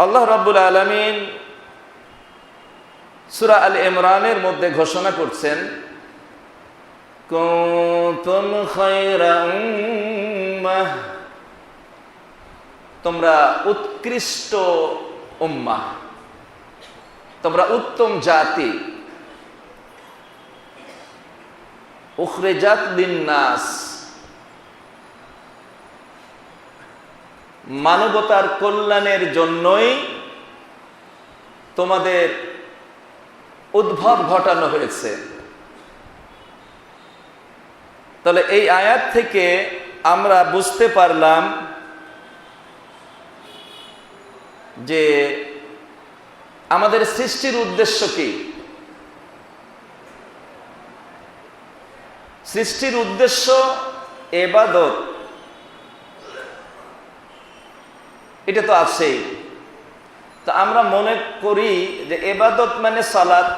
আল্লাহ রাব্বুল আলামিন সূরা আল ইমরানের মধ্যে ঘোষণা করছেন, কুনতুম খায়রা উম্মাহ, তোমরা উৎকৃষ্ট উম্মাহ, তোমরা উত্তম জাতি। উখরিজাত লিন্নাস, মানবতার কল্যাণের জন্যই তোমাদের উদ্ভব ঘটানো হয়েছে। তাহলে এই আয়াত থেকে আমরা বুঝতে পারলাম যে আমাদের সৃষ্টির উদ্দেশ্য কি। সৃষ্টির উদ্দেশ্য ইবাদত, এটা তো আছেই। তো আমরা মনে করি যে ইবাদত মানে সালাত,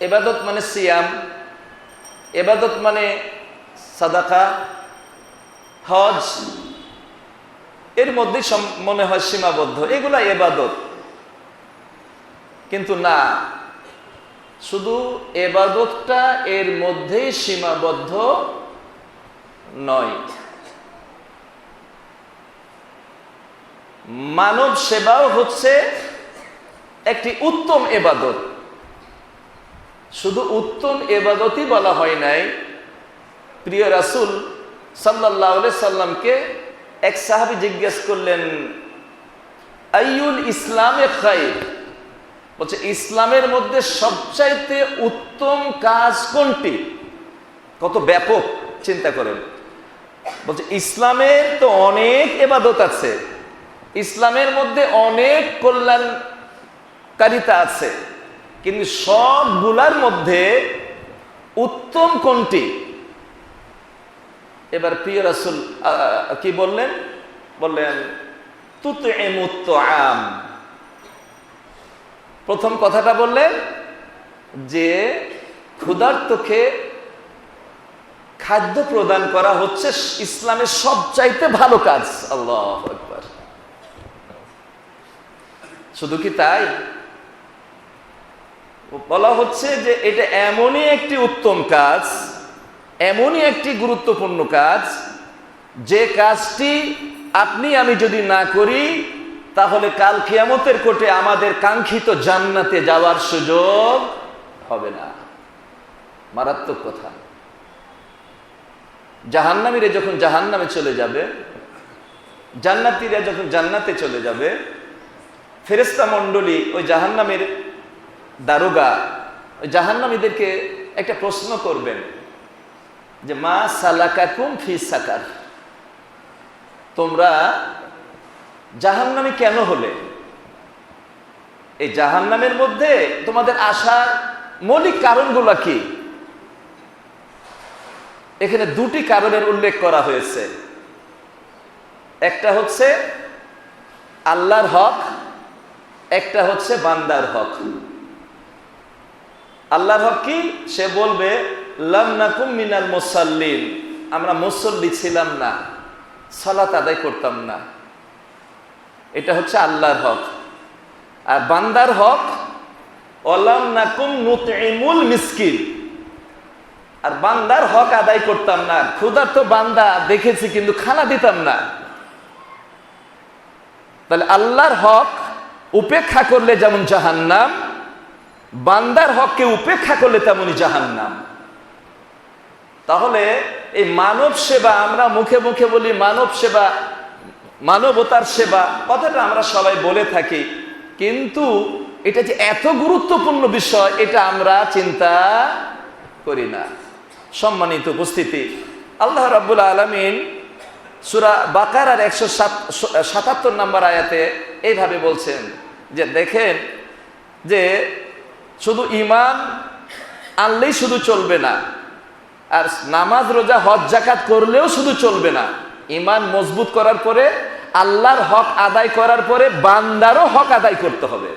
ইবাদত মানে সিয়াম, ইবাদত মানে সাদাকা, হজ, এর মধ্যেই মনে হয় সীমাবদ্ধ, এগুলা ইবাদত। কিন্তু না, শুধু ইবাদতটা এর মধ্যেই সীমাবদ্ধ নয়। মানব সেবাও হচ্ছে একটি উত্তম ইবাদত। শুধু উত্তম ইবাদতই বলা হয় নাই। প্রিয় রাসূল সাল্লাল্লাহু আলাইহি সাল্লামকে এক সাহাবী জিজ্ঞেস করলেন, আইয়ুল ইসলামে খায়র, বলছে ইসলামের মধ্যে সবচাইতে উত্তম কাজ কোনটি? কত ব্যাপক, চিন্তা করেন। বলছে ইসলামের তো অনেক ইবাদত আছে, ইসলামের মধ্যে অনেক কল্যাণকারিতা আছে, কিন্তু সবগুলার মধ্যে উত্তম কোনটি? এবার প্রিয় রাসূল কি বললেন? বললেন তুতইমুত তুআম। প্রথম কথাটা বললেন যে ক্ষুধার্তকে খাদ্য প্রদান করা হচ্ছে ইসলামের সবচাইতে ভালো কাজ। আল্লাহু আকবার। শুধু কি তাই? বলা হচ্ছে যে এটা এমনই একটি উত্তম কাজ, এমনই একটি গুরুত্বপূর্ণ কাজ, যে কাজটি আপনি আমি যদি না করি তাহলে কাল কিয়ামতের কোর্টে আমাদের কাঙ্ক্ষিত জান্নাতে যাওয়ার সুযোগ হবে না। মারাত্মক কথা। জাহান্নামীরা যখন জাহান্নামে চলে যাবে, জান্নাতীরা যখন জান্নাতে চলে যাবে, ফেরেশতা মণ্ডলী ওই জাহান্নামের দারোগা ওই জাহান্নামীদেরকে একটা প্রশ্ন করবেন যে মা সালাকাকুম ফি সাকার, তোমরা জাহান্নামী কেন হলে? এই জাহান্নামের মধ্যে তোমাদের আসার মৌলিক কারণগুলো কি? এখানে দুটি কারণের উল্লেখ করা হয়েছে। একটা হচ্ছে আল্লাহর হক, একটা হচ্ছে বান্দার হক। আল্লাহর হক কি? সে বলবে লাম নাকুম মিনাল মুসাল্লিন, আমরা মুসল্লি ছিলাম না, সালাত আদায় করতাম না। এটা হচ্ছে আল্লাহর হক। আর বান্দার হক ওয়ালাম নাকুম নুতইমুল মিসকিন, আর বান্দার হক আদায় করতাম না, ক্ষুধার্ত বান্দা দেখেছি কিন্তু খানা দিতাম না। তাহলে আল্লাহর হক উপেক্ষা করলে যেমন জাহান্নাম, বান্দার হককে উপেক্ষা করলে তেমনই জাহান্নাম। তাহলে এই মানব সেবা, আমরা মুখে মুখে বলি মানব সেবা, মানবতার সেবা, কথাটা আমরা সবাই বলে থাকি, কিন্তু এটা যে এত গুরুত্বপূর্ণ বিষয় এটা আমরা চিন্তা করি না। সম্মানিত উপস্থিতি, আল্লাহ রাব্বুল আলামিন সূরা বাকারার 177 নম্বর আয়াতে এইভাবে বলছেন যে দেখেন, যে শুধু ঈমান আনলেই শুধু চলবে না, আর নামাজ রোজা হজ যাকাত করলেও শুধু চলবে না। ঈমান মজবুত করার পরে, আল্লাহর হক আদায় করার পরে বান্দারও হক আদায় করতে হবে।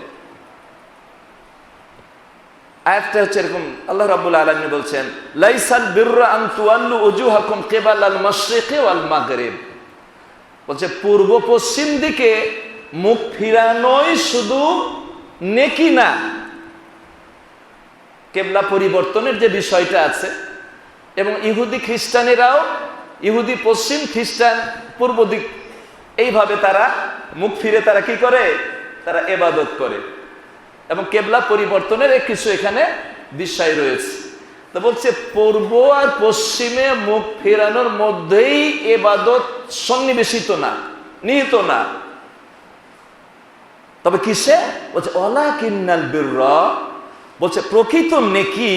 আয়াতটা হচ্ছে এরকম, আল্লাহ রাব্বুল আলামিন বলছেন লাইসাল বিররা আন তুওয়াল্লু উজুহাকুম কিবালাল মাশরিকি ওয়াল মাগরিব, বলছে পূর্ব পশ্চিম দিকে মুখ ফিরানোই শুধু নেকি না, কেবলা পরিবর্তনের যে বিষয়টা আছে। এবং ইহুদি খ্রিস্টানেরাও, ইহুদি পশ্চিম, খ্রিস্টান পূর্ব দিক, এইভাবে তারা মুখ ফিরে তারা কি করে, তারা ইবাদত করে। এবং কেবলা পরিবর্তনের কিছু এখানে বিষয় রয়েছে। তো বলছে পূর্ব আর পশ্চিমে মুখ ফেরানোর মধ্যেই ইবাদত সন্নিবেশিত না, নিহিত না। তবে কিসে? বলছে ওয়ালাকিন্নাল বিররা, বলছে প্রকৃত নেকি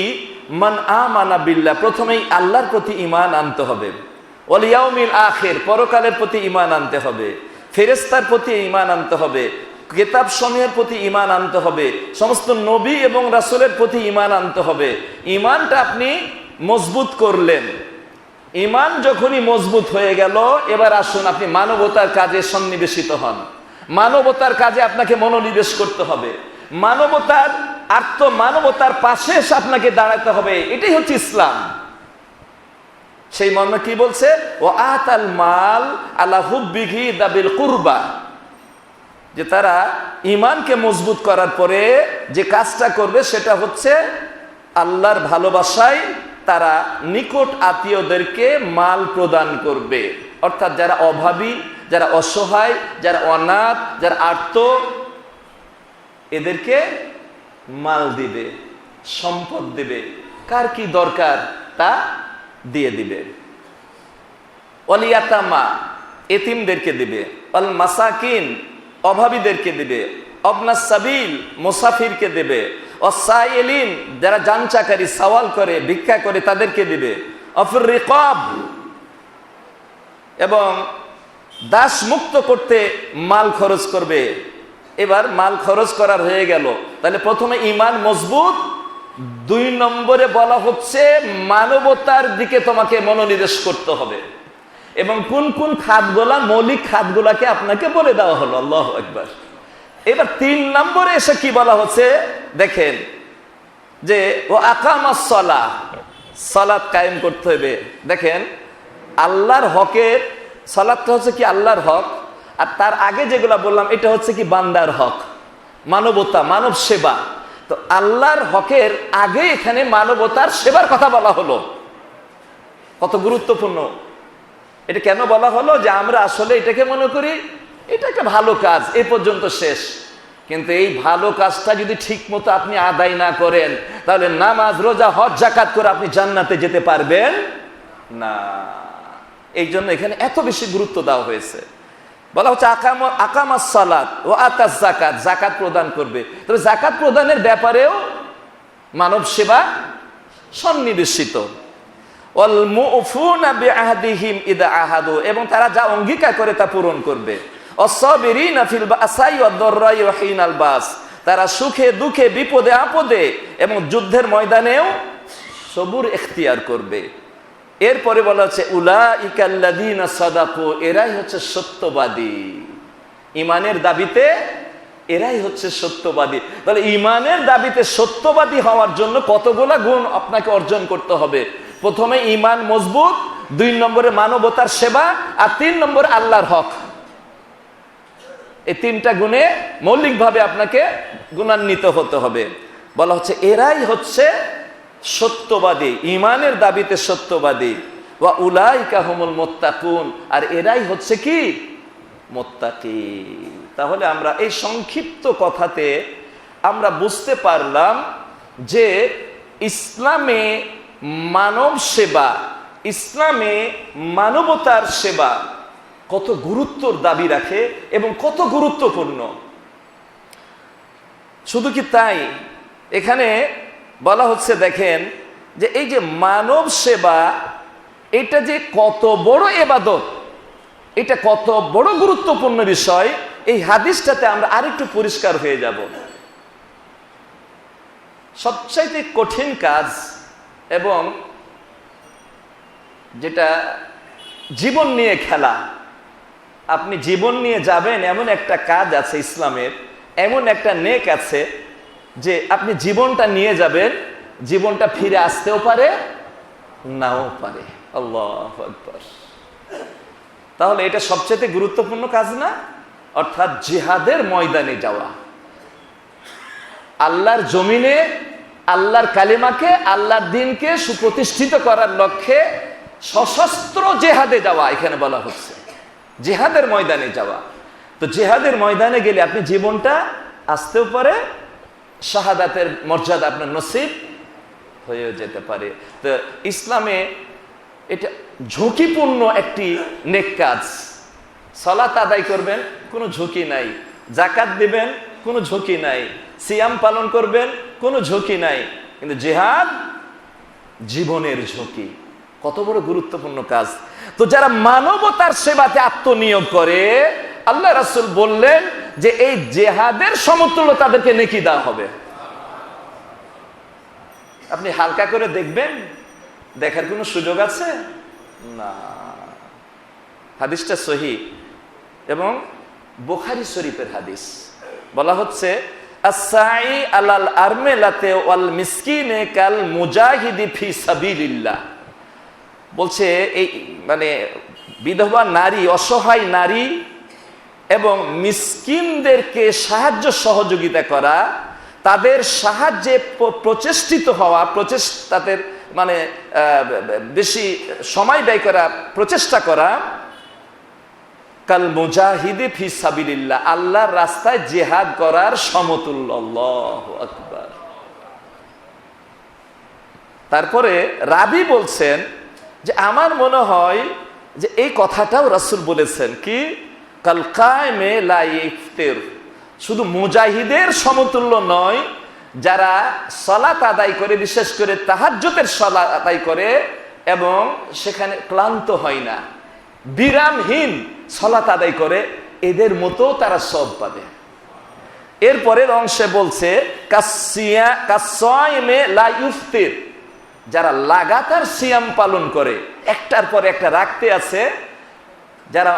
মান আমানা বিল্লাহ, প্রথমেই আল্লাহর প্রতি ঈমান আনতে হবে, ওয়াল ইয়াউমিল আখির, পরকালের প্রতি ঈমান আনতে হবে, ফেরেশতার প্রতি ঈমান আনতে হবে, কিতাব সমূহের প্রতি ঈমান আনতে হবে, সমস্ত নবী এবং রাসূলের প্রতি ঈমান আনতে হবে। ঈমানটা আপনি মজবুত করলেন, ঈমান যখনই মজবুত হয়ে গেল, এবার আসুন আপনি মানবতার কাজে সন্নিবেশিত হন। মানবতার কাজে আপনাকে মনোনিবেশ করতে হবে, মানবতার মানবতার পাশে এসে আপনাকে দাঁড়াতে হবে। এটাই হচ্ছে ইসলাম। সেই মর্মে কি বলছে? ও আতাল মাল আলা হুব্বিহি দাবিল কুরবা, যে তারা ঈমানকে মজবুত করার পরে যে কাজটা করবে সেটা হচ্ছে আল্লাহর ভালোবাসায় তারা নিকট আত্মীয়দেরকে মাল প্রদান করবে। অর্থাৎ যারা অভাবী, যারা অসহায়, যারা অনাথ, যারা আর্ত, এদেরকে মাল দিবে, সম্পদ দিবে, কার কি দরকার তা দিয়ে দিবে। ওয়াল ইয়াতামা, এতিমদেরকে দিবে, ওয়াল মাসাকিন, অভাবীদেরকে দিবে, অবনাস সাবিল, মুসাফিরকে দেবে, ওয়াসাইলিন, যারা যানচাকারী, সওয়াল করে, ভিক্ষা করে, তাদেরকে দিবে, অফির রিকাব, এবং দাস মুক্ত করতে মাল খরচ করবে। এবার মাল খরচ করার হয়ে গেল, তাহলে প্রথমে ঈমান মজবুত, 2 নম্বরে বলা হচ্ছে মানবতার দিকে তোমাকে মনোনিবেশ করতে হবে। এবং কোন কোন খাতগুলা, মৌলিক খাতগুলাকে আপনাকে বলে দেওয়া হলো। আল্লাহু আকবার। এবার 3 নম্বরে এসে কি বলা হচ্ছে দেখেন, যে ও আকামাস সালাহ, সালাত কায়েম করতে হবে। দেখেন আল্লাহর হকের, সালাতটা হচ্ছে কি আল্লাহর হক, আর তার আগে যেগুলা বললাম এটা হচ্ছে কি বান্দার হক, মানবতা, মানব সেবা। তো আল্লাহর হকের আগে এখানে মানবতার সেবার কথা বলা হলো। কত গুরুত্বপূর্ণ! এটা কেন বলা হলো? যে আমরা আসলে এটাকে মনে করি এটা একটা ভালো কাজ, এ পর্যন্ত শেষ। কিন্তু এই ভালো কাজটা যদি ঠিক মতো আপনি আদায় না করেন, তাহলে নামাজ, রোজা, হজ, যাকাত করে আপনি জান্নাতে যেতে পারবেন না। এই জন্য এখানে এত বেশি গুরুত্ব দেওয়া হয়েছে। বলা হচ্ছে আকামাস সালাত ও আতাস যাকাত, যাকাত প্রদান করবে। তবে যাকাত প্রদানের ব্যাপারেও মানব সেবা সন্নিবেশিত। ওয়াল মুফুনা বিআহদিহিম ইদা আহাদু, এবং তারা যা অঙ্গীকার করে তা পূরণ করবে। ওয়াসসাবিরিনা ফিল বাসাই ওয়াদ-দাররাই ওয়া হিনাল বাস, তারা সুখে দুঃখে, বিপদে আপদে এবং যুদ্ধের ময়দানেও সবুর ইখতিয়ার করবে। এরপরে বলা হচ্ছে উলাইকাল্লাযীনা সাদাকু, এরাই হচ্ছে সত্যবাদী। ঈমানের দাবিতে এরাই হচ্ছে সত্যবাদী। তাহলে ঈমানের দাবিতে সত্যবাদী হওয়ার জন্য কতগুলা গুণ আপনাকে অর্জন করতে হবে। প্রথমে ঈমান মজবুত, 2 নম্বরে মানবতার সেবা, আর 3 নম্বর আল্লাহর হক। এই 3টা গুণে মৌলিকভাবে আপনাকে গুণান্বিত হতে হবে। বলা হচ্ছে এরাই হচ্ছে সত্যবাদী, ঈমানের দাবিতে সত্যবাদী। ওয়া উলাইকা হুমুল মুত্তাকুন, আর এরাই হচ্ছে কি মুত্তাকি। তাহলে আমরা এই সংক্ষিপ্ত কথাতে আমরা বুঝতে পারলাম যে ইসলামে মানব সেবা, ইসলামে মানবতার সেবা কত গুরুত্বর দাবি রাখে এবং কত গুরুত্বপূর্ণ। শুধু কি তাই, এখানে বলা হচ্ছে দেখেন যে এই যে মানব সেবা, এটা যে কত বড় ইবাদত, এটা কত বড় গুরুত্বপূর্ণ বিষয়, এই হাদিসটাতে আমরা আরেকটু পরিষ্কার হয়ে যাব। সবচাইতে কঠিন কাজ এবং যেটা জীবন নিয়ে খেলা, আপনি জীবন নিয়ে যাবেন এমন একটা কাজ আছে ইসলামের, এমন একটা নেক আছে যে আপনি জীবনটা নিয়ে যাবেন, জীবনটা ফিরে আসতেও পারে, নাও পারে। আল্লাহু আকবার। তাহলে এটা সবচেয়ে গুরুত্বপূর্ণ কাজ না? অর্থাৎ জিহাদের ময়দানে যাওয়া, আল্লাহর জমিনে আল্লাহর কালিমাকে, আল্লাহর দ্বীনকে সুপ্রতিষ্ঠিত করার লক্ষ্যে সশস্ত্র জেহাদে যাওয়া। এখানে বলা হচ্ছে জেহাদের ময়দানে যাওয়া। তো জেহাদের ময়দানে গেলে আপনি জীবনটা আসতেও পারে, শাহাদাতের মর্যাদা আপনার নসিব হয়েও যেতে পারে। তো ইসলামে এটা ঝুঁকিপূর্ণ একটি নেক কাজ। সালাত আদায় করবেন, কোনো ঝুঁকি নাই। যাকাত দিবেন, কোনো ঝুঁকি নাই। সিয়াম পালন করবেন, কোনো ঝুঁকি নাই। কিন্তু জিহাদ জীবনের ঝুঁকি। কত বড় গুরুত্বপূর্ণ কাজ। তো যারা মানবতার সেবাতে আত্মনিয়োগ করে, আল্লাহ রাসূল বললেন যে এই জিহাদের সমতুল্য তাদেরকে নেকি দেওয়া হবে। আপনি হালকা করে দেখবেন, দেখার কোনো সুযোগ আছে না। হাদিসটা সহিহ এবং বুখারী শরীফের হাদিস। বলা হচ্ছে আস-সাই আলাল আরমিলাতে ওয়াল মিসকিনে কাল মুজাহিদি ফি সাবিলিল্লাহ। বলছে এই মানে বিধবা নারী, অসহায় নারী এবং মিসকিনদেরকে সাহায্য সহযোগিতা করা, তাদের সাহায্যে প্রচেষ্টিত হওয়া, তাদের মানে বেশি সময় ব্যয় করা, প্রচেষ্টা করা, কাল মুজাহিদি ফি সাবিলিল্লাহ, আল্লাহর রাস্তায় জিহাদ করার সমতুল্য। আল্লাহু আকবার। তারপরে রাবি বলছেন যে আমার মনে হয় যে এই কথাটাও রাসূল বলেছেন কি, কাল কায়েমে লা ইফতির, শুধু মুজাহিদের সমতুল্য নয়, যারা সালাত আদায় করে, বিশেষ করে তাহাজ্জুদের সালাত আদায় করে এবং সেখানে ক্লান্ত হয় না, বিরামহীন সালাত আদায় করে, এদের মতো তারা সব পাবে। এরপরের অংশে বলছে কাসসাইমে লা ইফতির, যারা লাগাতার সিয়াম পালন করে, একটার পর একটা রাখতে আছে, যারা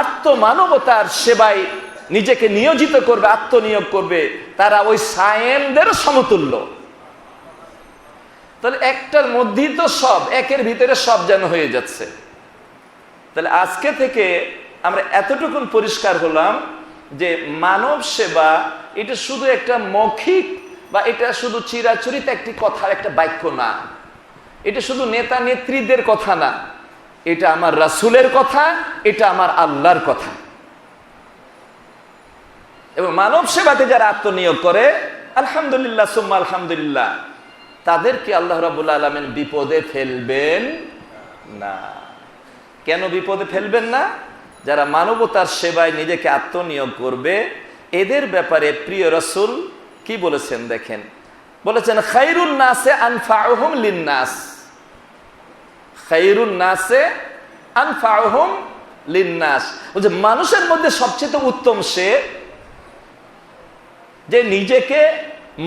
আত্মমানবতার সেবায় নিজেকে নিয়োজিত করবে, আত্মনিয়োগ করবে, তারা ওই সায়েমদের সমতুল্য। তাহলে একটার মধ্যেই তো সব, একের ভিতরে সব যেন হয়ে যাচ্ছে। তাহলে আজকে থেকে আমরা এতটুকুন পরিষ্কার হলাম যে মানব সেবা এটা শুধু একটা মৌখিক বা এটা শুধু চিরাচরিত একটি কথার একটা বাক্য না, এটা শুধু নেতা নেত্রীদের কথা না, এটা আমার রাসূলের কথা, এটা আমার আল্লাহর কথা। এবং মানব সেবাতে যারা আত্মনিয়োগ করে, আলহামদুলিল্লাহ সুম্মা আলহামদুলিল্লাহ, তাদেরকে আল্লাহ রাব্বুল আলামিন বিপদে ফেলবেন না। কেন বিপদে ফেলবেন না? যারা মানবতার সেবায় নিজেকে আত্মনিয়োগ করবে, এদের ব্যাপারে প্রিয় রাসূল কি বলেছেন দেখেন। বলেছেন খায়রুন নাসে আনফাউহুম লিন্নাস, খায়রুন নাসে আনফাউহুম লিন্নাস। বলছে মানুষের মধ্যে সবচেয়ে উত্তম সে যে নিজেকে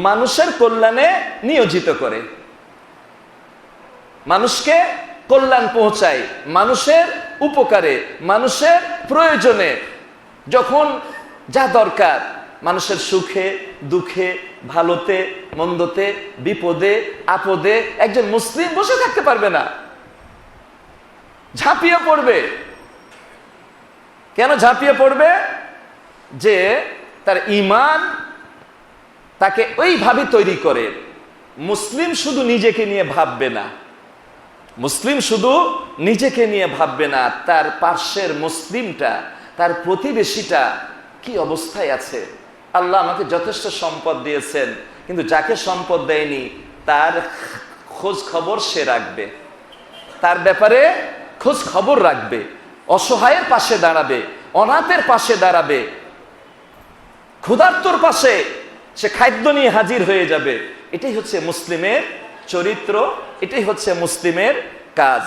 মানুষের কল্যাণে নিয়োজিত করে, মানুষকে কল্যাণ পৌঁছায়, মানুষের উপকারে, মানুষের প্রয়োজনে, যখন যা দরকার, মানুষের সুখে দুঃখে, ভালোতে মন্দতে, বিপদে আপদে। একজন মুসলিম বসে থাকতে পারবে না, ঝাঁপিয়ে পড়বে। কেন ঝাঁপিয়ে পড়বে? যে তার ঈমান তাকে ওইভাবে তৈরি করে। মুসলিম শুধু নিজেকে নিয়ে ভাববে না, মুসলিম শুধু নিজেকে নিয়ে ভাববে না, তার পার্শ্বের মুসলিমটা, তার প্রতিবেশীটা কি অবস্থায় আছে। আল্লাহ আমাকে যথেষ্ট সম্পদ দিয়েছেন, কিন্তু যাকে সম্পদ দেয়নি তার খোঁজ খবর সে রাখবে, তার ব্যাপারে খোঁজ খবর রাখবে, অসহায়ের পাশে দাঁড়াবে, অনাথের পাশে দাঁড়াবে, ক্ষুধার্তর পাশে সে খাদ্য নিয়ে হাজির হয়ে যাবে। এটাই হচ্ছে মুসলিমের চরিত্র, এটাই হচ্ছে মুসলিমের কাজ।